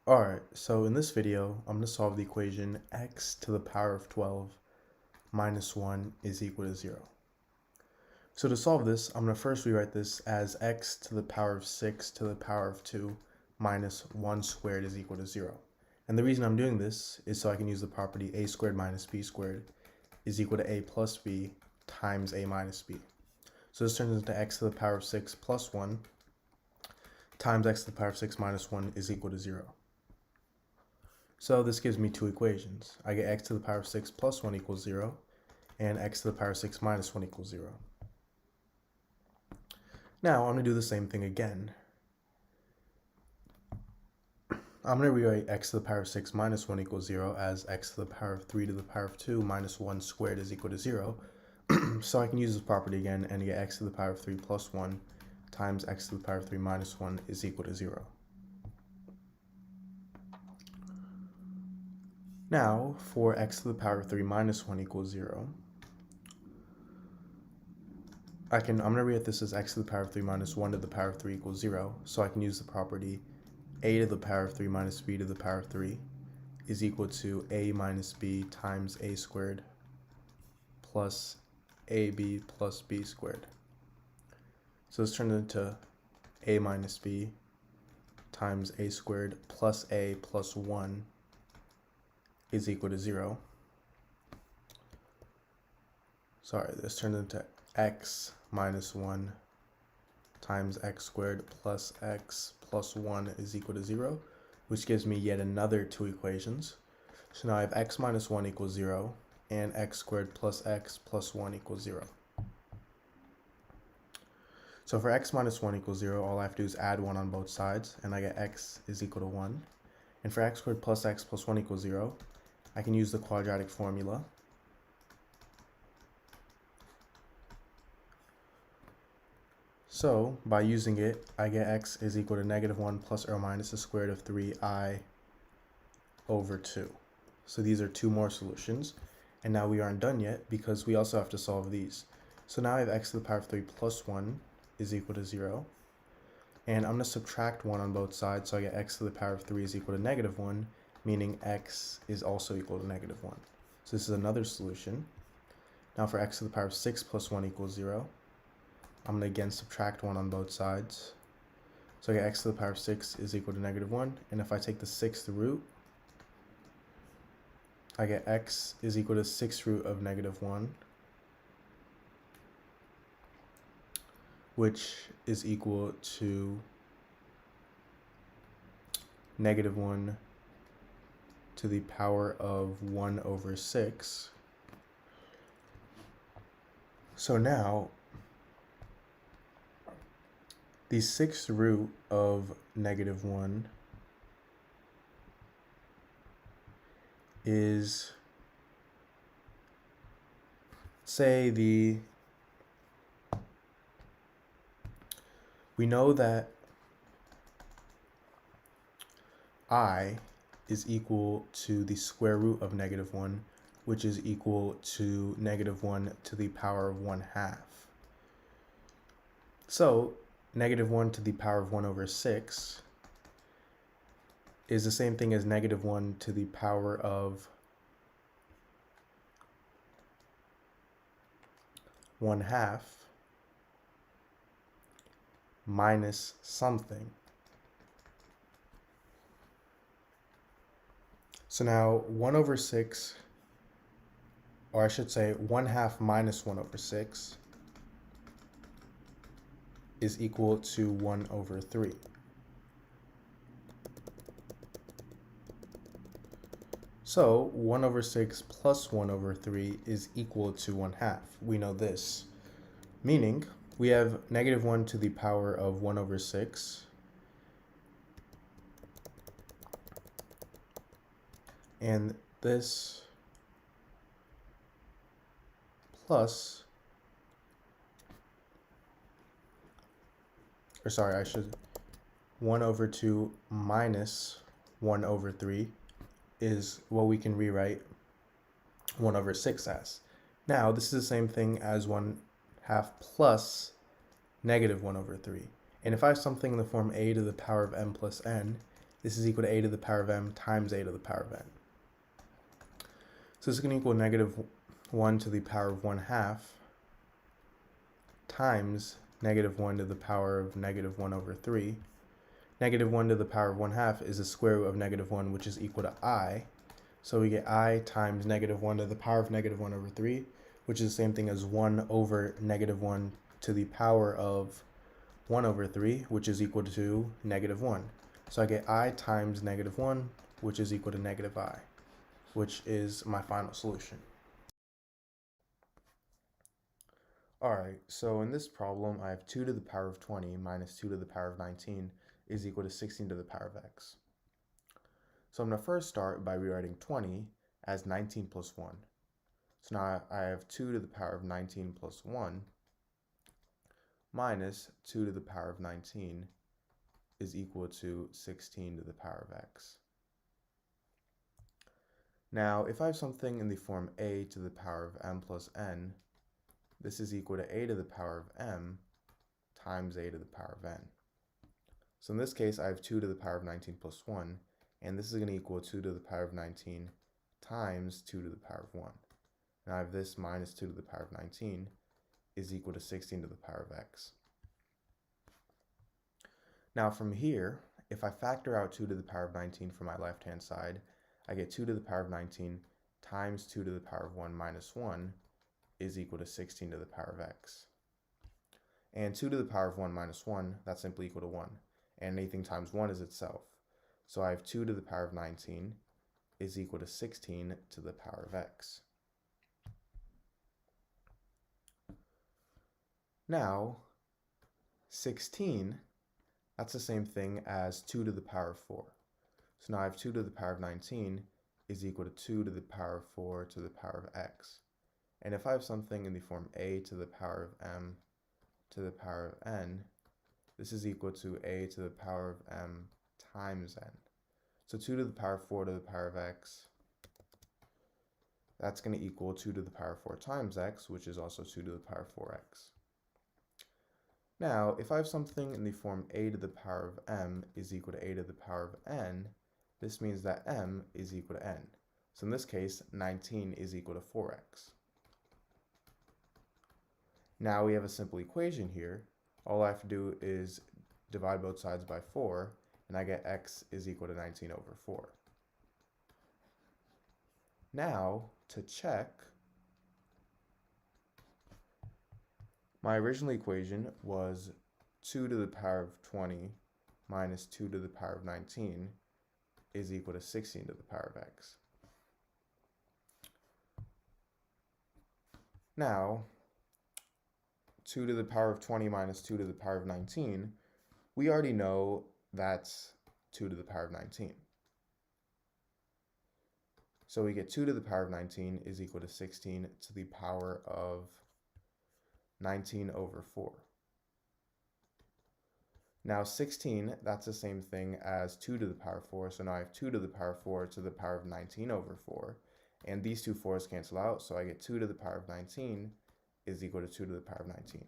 Alright, so in this video, I'm going to solve the equation x to the power of 12 minus 1 is equal to 0. So to solve this, I'm going to first rewrite this as x to the power of 6 to the power of 2 minus 1 squared is equal to 0. And the reason I'm doing this is so I can use the property a squared minus b squared is equal to a plus b times a minus b. So this turns into x to the power of 6 plus 1 times x to the power of 6 minus 1 is equal to 0. So this gives me two equations. I get x to the power of 6 plus 1 equals 0, and x to the power of 6 minus 1 equals 0. Now I'm going to do the same thing again. I'm going to rewrite x to the power of 6 minus 1 equals 0 as x to the power of 3 to the power of 2 minus 1 squared is equal to 0. So I can use this property again and get x to the power of 3 plus 1 times x to the power of 3 minus 1 is equal to 0. Now, for x to the power of 3 minus 1 equals 0, I'm going to rewrite this as x to the power of 3 minus 1 to the power of 3 equals 0, so I can use the property a to the power of 3 minus b to the power of 3 is equal to a minus b times a squared plus ab plus b squared. So this turns into a minus b times a squared plus a plus 1 is equal to 0. Sorry, this turns into x minus 1 times x squared plus x plus 1 is equal to 0, which gives me yet another two equations. So now I have x minus 1 equals 0 and x squared plus x plus 1 equals 0. So for x minus 1 equals 0, all I have to do is add 1 on both sides, and I get x is equal to 1. And for x squared plus x plus 1 equals 0, I can use the quadratic formula. So by using it, I get x is equal to negative 1 plus or minus the square root of 3i over 2. So these are two more solutions. And now we aren't done yet because we also have to solve these. So now I have x to the power of 3 plus 1 is equal to 0. And I'm going to subtract 1 on both sides, so I get x to the power of 3 is equal to negative 1, meaning x is also equal to negative 1. So this is another solution. Now for x to the power of 6 plus 1 equals 0, I'm going to again subtract 1 on both sides. So I get x to the power of 6 is equal to negative 1. And if I take the 6th root, I get x is equal to 6th root of negative 1, which is equal to negative 1 to the power of 1 over 6. So now, the 6th root of negative 1 is, we know that I is equal to the square root of negative 1, which is equal to negative 1 to the power of 1/2. So negative 1 to the power of 1 over 6 is the same thing as negative 1 to the power of 1/2 minus something. So now 1 over 6, or I should say 1/2 minus 1 over 6 is equal to 1 over 3. So 1 over 6 plus 1 over 3 is equal to 1/2. We know this. Meaning we have negative 1 to the power of 1 over 6 and this plus, or sorry, 1 over 2 minus 1 over 3 is what we can rewrite 1 over 6 as. Now, this is the same thing as 1/2 plus negative 1 over 3. And if I have something in the form a to the power of m plus n, This is equal to a to the power of m times a to the power of n. So this is going to equal negative 1 to the power of 1/2 times negative 1 to the power of negative 1 over 3. Negative 1 to the power of 1/2 is the square root of negative 1, which is equal to I. So we get I times negative 1 to the power of negative 1 over 3, which is the same thing as 1 over negative 1 to the power of 1 over 3, which is equal to negative 1. So I get I times negative 1, which is equal to negative I, which is my final solution. Alright, so in this problem, I have 2 to the power of 20 minus 2 to the power of 19 is equal to 16 to the power of x. So I'm going to first start by rewriting 20 as 19 plus 1. So now I have 2 to the power of 19 plus 1 minus 2 to the power of 19 is equal to 16 to the power of x. Now, if I have something in the form a to the power of m plus n, this is equal to a to the power of m times a to the power of n. So in this case, I have 2 to the power of 19 plus 1, and this is going to equal 2 to the power of 19 times 2 to the power of 1. Now I have this minus 2 to the power of 19 is equal to 16 to the power of x. Now from here, if I factor out 2 to the power of 19 from my left-hand side, I get 2 to the power of 19 times 2 to the power of 1 minus 1 is equal to 16 to the power of x. And 2 to the power of 1 minus 1, that's simply equal to 1. And anything times 1 is itself. So I have 2 to the power of 19 is equal to 16 to the power of x. Now, 16, that's the same thing as 2 to the power of 4. So now I have 2 to the power of 19 is equal to 2 to the power of 4 to the power of x. And if I have something in the form a to the power of m to the power of n, this is equal to a to the power of m times n. So 2 to the power of 4 to the power of x, that's going to equal 2 to the power of 4 times x, which is also 2 to the power of 4x. Now, if I have something in the form a to the power of m is equal to a to the power of n, this means that m is equal to n. So in this case, 19 is equal to 4x. Now we have a simple equation here. All I have to do is divide both sides by 4, and I get x is equal to 19 over 4. Now, to check, my original equation was 2 to the power of 20 minus 2 to the power of 19 is equal to 16 to the power of x. Now, 2 to the power of 20 minus 2 to the power of 19, we already know that's 2 to the power of 19. So we get 2 to the power of 19 is equal to 16 to the power of 19 over 4. Now 16, that's the same thing as 2 to the power of 4, so now I have 2 to the power of 4 to the power of 19 over 4, and these two 4's cancel out, so I get 2 to the power of 19 is equal to 2 to the power of 19.